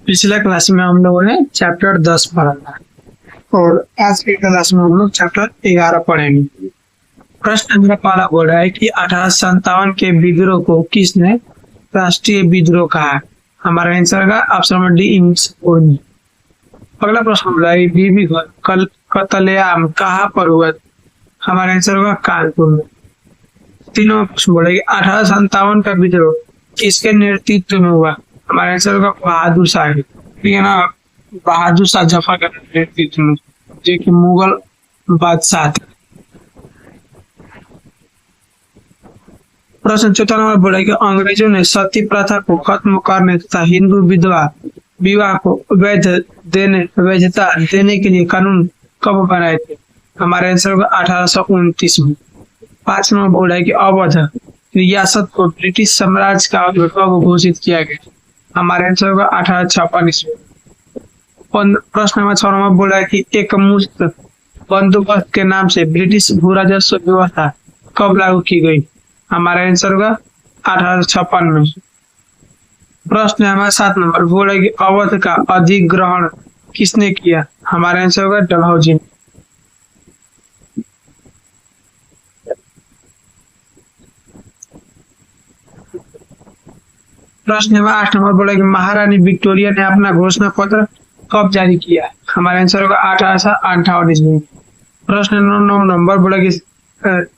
पिछला क्लास में हम लोगों ने चैप्टर 10 पढ़ा था और आज की क्लास में हम लोग चैप्टर 11 पढ़ेंगे। प्रश्न मेरा पहला बोल रहा है कि 1857 के विद्रोह को किसने राष्ट्रीय विद्रोह कहा? हमारा आंसर का ऑप्शन नंबर डी इंग्लिश। अगला प्रश्न बोला है बीबी कल कत्लेआम कहाँ पर हुआ? हमारा आंसर होगा कानपुर में। तीनों प्रश्न बोला है कि 1857 का विद्रोह किसके नेतृत्व में हुआ? हमारा आंसर होगा बहादुर शाह। ठीक है ना, बहादुर शाह जफर के नेतृत्व में, जो कि मुगल बादशाह थे। प्रश्न चौथा नंबर बोला कि अंग्रेजों ने सती प्रथा को खत्म करने तथा हिंदू विधवा विवाह को वैधता देने के लिए कानून कब बनाए थे? हमारे आंसर होगा 1829 में। 5 नंबर बोला है कि अवध रियासत को ब्रिटिश साम्राज्य का कब घोषित किया गया? हमारे आंसर होगा 1856 ईस्वी। प्रश्न नंबर 6 नंबर बोला है कि एक मुश्त बंदोबस्त के नाम से ब्रिटिश भू राजस्व व्यवस्था कब लागू की गई? हमारा आंसर होगा 1856 में। प्रश्न हमारा 7 नंबर बोला है कि अवध का अधिग्रहण किसने किया? हमारा आंसर होगा डलहौजी ने। प्रश्न नंबर 8 नंबर बोला कि महारानी विक्टोरिया ने अपना घोषणा पत्र कब जारी किया? हमारा आंसर होगा 1858 ईस्वी। प्रश्न 9 नंबर बोला कि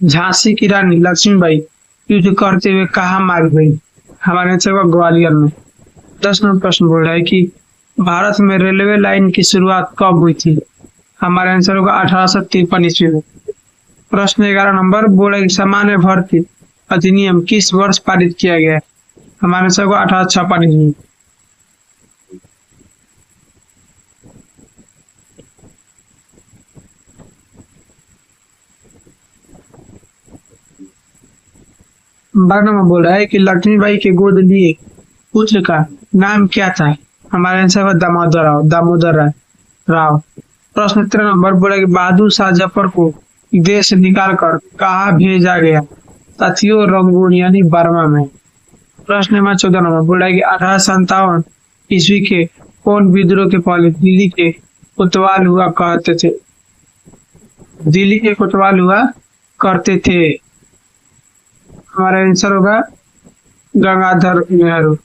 झांसी की रानी लक्ष्मीबाई युद्ध करते हुए कहाँ मारी गई? हमारे आंसर होगा ग्वालियर में। 10 नंबर प्रश्न बोल रहा है कि भारत में रेलवे लाइन की शुरुआत कब हुई थी? हमारा आंसर होगा 1853 ईस्वी में। प्रश्न 11 नंबर बोला कि सामान्य भर्ती अधिनियम किस वर्ष पारित किया गया? हमारे आंसर होगा 1856 ईस्वी। बारह नंबर बोला है कि लक्ष्मीबाई के गोद लिए पुत्र का नाम क्या था? हमारे आंसर होगा दामोदर राव। प्रश्न 13 नंबर बोला कि बहादुर शाह जफर को देश निकाल कर कहाँ भेजा गया? साथियों रंगून यानी बर्मा में। प्रश्न नंबर 14 नंबर बोला कि 1857 ईस्वी के कौन विद्रोह के पहले दिल्ली के कोतवाल हुआ करते थे? दिल्ली के कोतवाल हुआ करते थे। हमारा आंसर होगा गंगाधर नेहरू।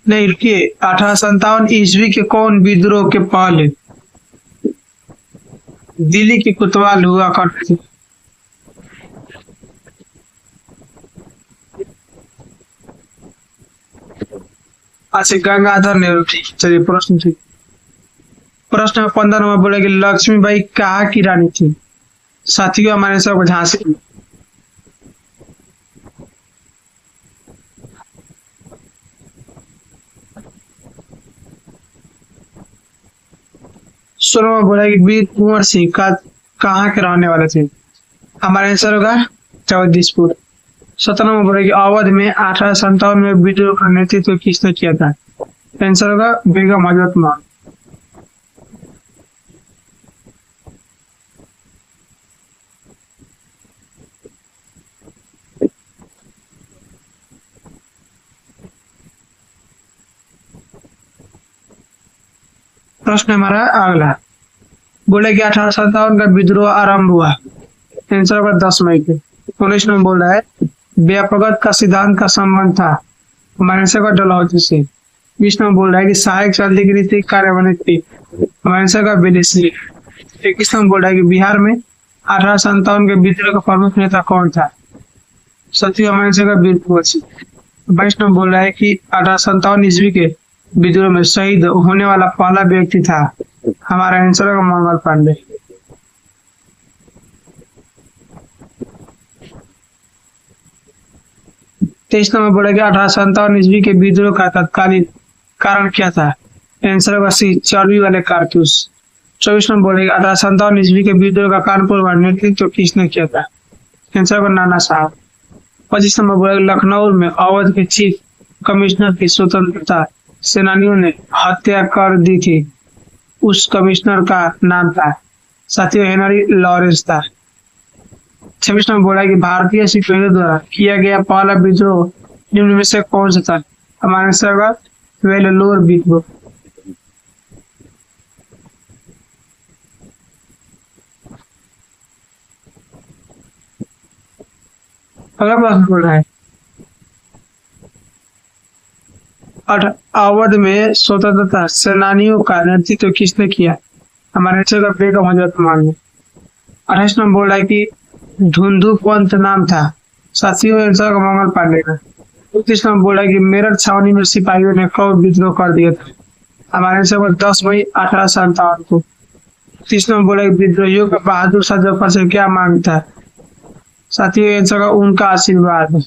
नहीं रुकिए, 1857 ईस्वी के कौन विद्रोह के पहले दिल्ली के कोतवाल हुआ करते थे? अच्छा, गंगाधर नेहरू। ठीक, चलिए प्रश्न ठीक। प्रश्न 15 नंबर बोले कि लक्ष्मीबाई कहाँ की रानी थी? साथियों हमारे सब झांसी। 16 नंबर बोला कि वीर कुंवर सिंह का कहाँ के रहने वाले थे? हमारा आंसर होगा जगदीशपुर। 17 नंबर बोला कि अवध में 1857 में विद्रोह का नेतृत्व किसने किया था? आंसर होगा बेगम हजरत महल। प्रश्न हमारा अगला बोले कि 1857 का विद्रोह आरंभ हुआ। आंसर होगा 10 मई के। 19 में बोल रहा है व्यापकता का सिद्धांत का संबंध था। हमारे आंसर का डलहौजी से। 20 में बोल रहा है कि सहायक शल्य की रीति कार्यान्वित थी। हमारे आंसर का विदेशी। 21 में बोल रहा है कि बिहार में 1857 के विद्रोह का प्रमुख नेता कौन था? साथियों हमारे आंसर का वीर कुंवर सिंह। 22 में बोल रहा है कि 1857 ईस्वी के विद्रोह में शहीद होने वाला पहला व्यक्ति था। हमारा आंसर होगा मंगल पांडे। तेईस नंबर बोला कि 1857 ईस्वी के विद्रोह का तत्कालीन कारण क्या था? आंसर होगा सी चर्बी वाले कारतूस। 24 नंबर बोले 1857 ईस्वी के विद्रोह का कानपुर नेतृत्व किसने किया था? आंसर होगा नाना साहब। 25 नंबर बोले लखनऊ में अवध के चीफ कमिश्नर की स्वतंत्रता सेनानियों ने हत्या कर दी थी। उस कमिश्नर का नाम था साथियों हेनरी लॉरेंस था। 26 में बोला कि भारतीय सिपाहियों द्वारा किया गया पहला विद्रोह निम्न में से कौन सा था? हमारा आंसर होगा वेल्लोर विद्रोह। अगला प्रश्न बोल रहा है अवध में स्वतंत्रता सेनानियों का नेतृत्व किसने किया? हमारे आंसर का बेगम हजरत मान लो। 28 नंबर बोल रहा है कि धुंधु पंत नाम था। साथियों आंसर का मंगल पांडे का। 29 नंबर बोल रहा है कि मेरठ छावनी में सिपाहियों ने कब विद्रोह कर दिया था? हमारे आंसर का 10 मई 1857 को। 30 नंबर बोला कि विद्रोहियों का बहादुर शाह जफर से क्या मांग था? साथियों आंसर का उनका आशीर्वाद।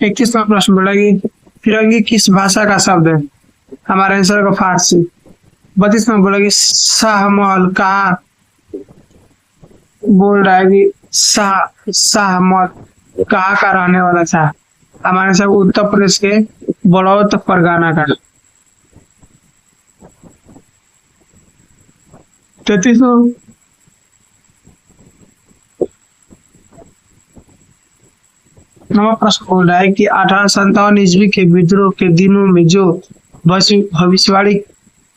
इक्कीसवां प्रश्न बोला कि फिरंगी किस भाषा का शब्द है? हमारे आंसर का फारसी। 32 में बोला कि शाहमहल कहाँ बोल रहा है कि शाहमहल कहाँ का रहने वाला था? हमारे आंसर उत्तर प्रदेश के बड़ौत परगना का। 33 नवा प्रश्न बोल रहा है कि 1857 ईस्वी के विद्रोह के दिनों में जो भविष्यवाणी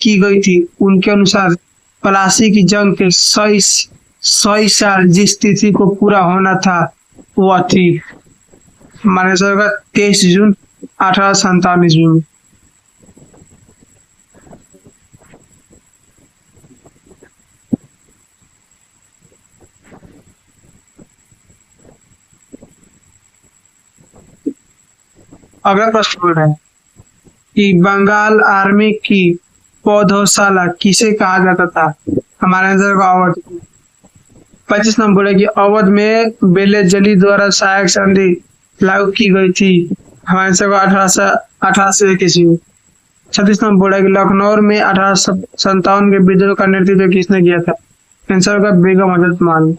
की गई थी उनके अनुसार प्लासी की जंग के 100 साल जिस तिथि को पूरा होना था वह थी। हमारे आंसर का 23 जून 1857 ईस्वी में। अगला प्रश्न बोल रहा है कि बंगाल आर्मी की पौधशाला किसे कहा जाता था? हमारे आंसर का अवध। 25 नंबर बोले कि अवध में बेलेजली द्वारा सहायक संधि लागू की गई थी। हमारे आंसर का 1821 ईस्वी। 36 नंबर बोला कि लखनऊ में 1857 के विद्रोह का नेतृत्व किसने किया था? आंसर का बेगम हजरत मान।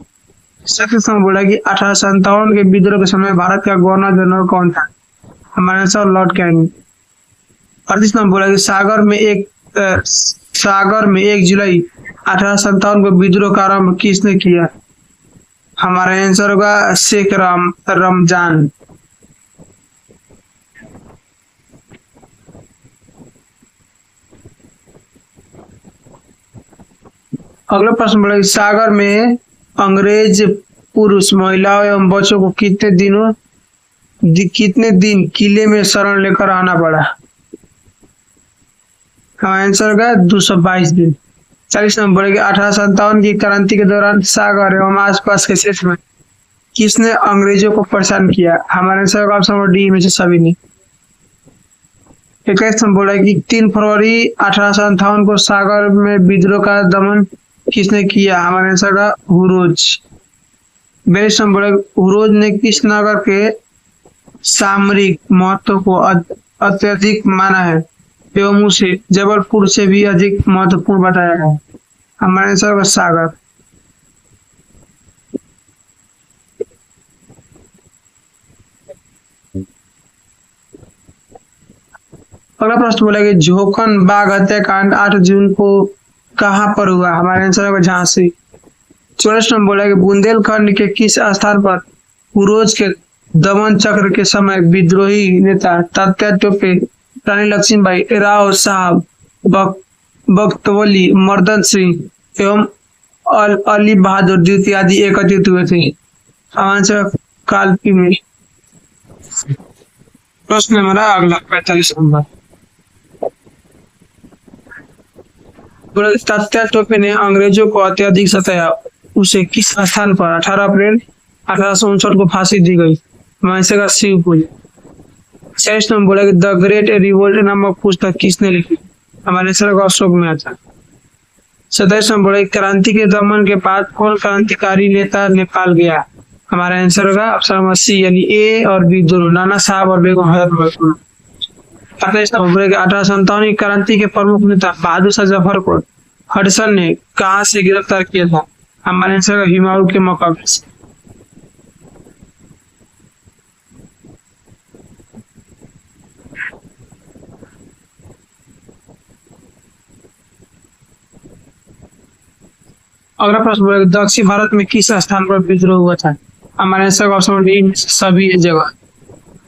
37 नंबर बोला कि 1857 के विद्रोह के समय भारत का गवर्नर जनरल कौन था? हमारे आंसर लॉर्ड कैनिंग। 38 नंबर बोला कि सागर में 1 जुलाई 1857 को विद्रोह का आरंभ किसने किया? हमारा आंसर होगा शेख रमजान। अगला प्रश्न बोला कि सागर में अंग्रेज पुरुष महिलाओं एवं बच्चों को कितने दिन किले में शरण लेकर आना पड़ा? हमारा आंसर का 222 दिन। 40 नंबर की 1857 की क्रांति के दौरान सागर एवं आसपास के क्षेत्र में किसने अंग्रेजों को परेशान किया? हमारे आंसर का ऑप्शन डी में से सभी ने। 21 नंबर बोला कि 3 फरवरी 1857 को सागर में विद्रोह का दमन किसने किया? हमारे आंसर का हुरोज। 22 नंबर हुरोज ने किस नगर के सामरिक महत्व को अत्यधिक माना है एवं उसे जबलपुर से भी अधिक महत्वपूर्ण बताया है? हमारे आंसर का सागर। अगला प्रश्न बोला कि झोकन बाग हत्याकांड 8 जून को कहां पर हुआ? हमारे आंसर का झांसी। 44 नंबर बोला कि बुंदेलखंड के किस स्थान पर हुरोज के दमन चक्र के समय विद्रोही नेता तात्या टोपे, रानी लक्ष्मीबाई, राव साहब, बख्तवली, मर्दन सिंह एवं अली बहादुर द्वितीय आदि एकत्रित हुए थे? आंसर कालपी में। प्रश्न हमारा अगला 45 नंबर। तात्या टोपे ने अंग्रेजों को अत्यधिक सताया, उसे किस स्थान पर 18 अप्रैल 1859 को फांसी दी गई? हमारे का शिवपुरी। 46 नंबर बोला कि द ग्रेट रिवोल्ट नामक पुस्तक किसने लिखी? हमारे सर का अशोक में आता। 27 नंबर बोला क्रांति के दमन के बाद कौन क्रांतिकारी नेता नेपाल गया? हमारा आंसर का ऑप्शन सी यानी ए और बी दोनों, नाना साहब और बेगम हजरत। 28 नंबर बोला कि 1857 की क्रांति के प्रमुख नेता बहादुर शाह जफर को हडसन ने कहां से गिरफ्तार किया था? हमारे आंसर का हिमालय के मुकाबले से। अगला प्रश्न बोलेगा दक्षिण भारत में किस स्थान पर विद्रोह हुआ था? हमारे आंसर का ऑप्शन डी सभी जगह।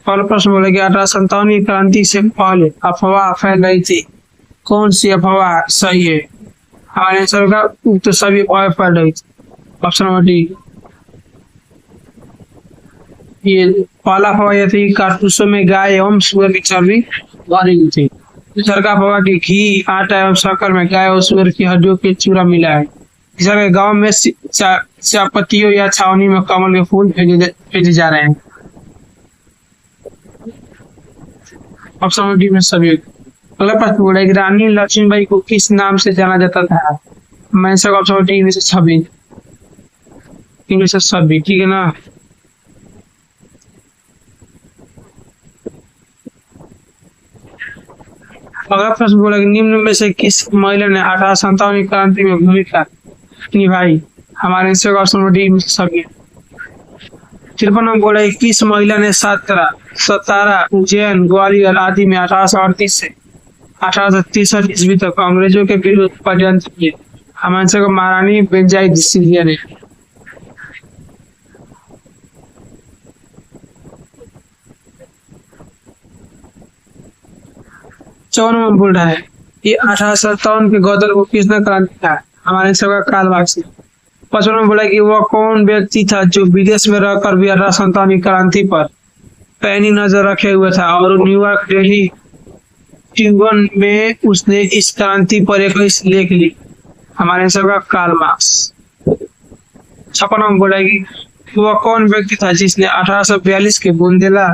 पहला प्रश्न बोलेगा 1857 की क्रांति से पहले अफवाह फैल रही थी, कौन सी अफवाह सही है? हमारे आंसर का तो सभी अफवाह फैल रही थी, ऑप्शन नंबर डी। ये पहला अफवाह यह थी कारतूसों में गाय एवं सुअर की चर्बी भरी हुई थी। दूसरा का अफवाह की घी, आटा एवं शक्कर में गाय और सुअर की हड्डियों के चूरा मिला है। तीसरा गांव में चायपत्तियों या छावनी में कमल के फूल भेजे जा रहे हैं, ऑप्शन नंबर डी में सभी। अगला प्रश्न बोला है कि रानी लक्ष्मीबाई को किस नाम से जाना जाता था? मैं इसका ऑप्शन नंबर डी 1926, 1926, ठीक है ना। अगला प्रश्न बोला कि निम्न में से किस महिला ने 1857 की क्रांति में भूमिका निभाई? हमारे आंसर का ऑप्शन नंबर डी में सभी। 53 नंबर बोला कि किस महिला ने सतारा, उज्जैन, ग्वालियर आदि में 1838 से 1863 ईस्वी तक अंग्रेजों के विरुद्ध षड्यंत्र किए? हमारे आंसर का महारानी बेंजाई सिंधिया ने। चौवन नंबर बोल रहा है ये 1857 के गदर को किसने क्रांति था? हमारे आंसर का काल मार्क्स। 55 में बोला कि वह कौन व्यक्ति था जो विदेश में रहकर भी 1857 की क्रांति पर पैनी नजर रखे हुए था और न्यूयॉर्क डेली ट्रिब्यून में उसने इस क्रांति पर एक लेख ली? हमारे आंसर का कार्ल मार्क्स। 56 में बोला कि वह कौन व्यक्ति था जिसने 1842 के बुंदेला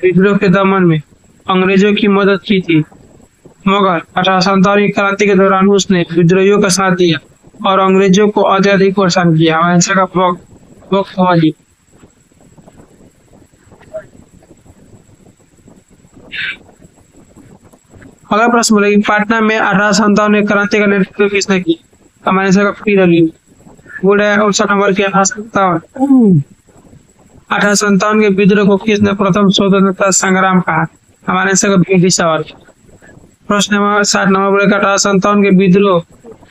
विद्रोह के दमन में अंग्रेजों की मदद की थी, मगर 1857 की क्रांति के दौरान उसने विद्रोहियों का साथ दिया और अंग्रेजों को अत्यधिक परेशान किया? हमारे आंसर का वक्त फौजी। अगला प्रश्न बोले कि पटना में 1857 में क्रांति का नेतृत्व किसने किया? हमारे आंसर का फकीर अली। बोल रहा है ऑप्शन नंबर के 1857 के विद्रोह को किसने प्रथम स्वतंत्रता संग्राम कहा? हमारे आंसर का ब्रिटिश सवाल। प्रश्न नंबर 60 नंबर बोले 1857 के विद्रोह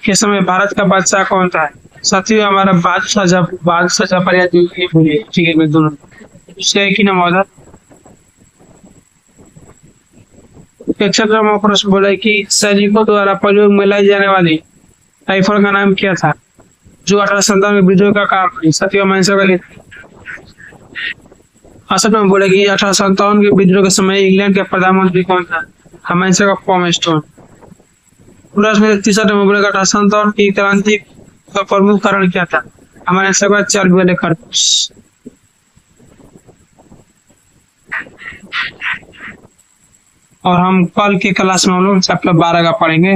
के समय भारत का बादशाह कौन था? साथियों हमारा बादशाह जफर या ठीक है मैं दोनों की नाम होता। 61 नंबर प्रश्न बोला कि सैनिकों द्वारा प्रयोग में लाई जाने वाली राइफल का नाम क्या था जो 1857 में विद्रोह का कारण बनी? साथियों हमारे आंसर का 68 नंबर बोला कि 1857 के विद्रोह के समय इंग्लैंड के प्रधानमंत्री कौन था? हमारे आंसर का पॉमस्टोन। प्रश्न 63 नंबर बोला 1857 की क्रांति का प्रमुख कारण क्या था? हमारे आंसर का चर्बी वाले खरगोश। और हम कल के क्लास में हम लोग चैप्टर 12 का पढ़ेंगे।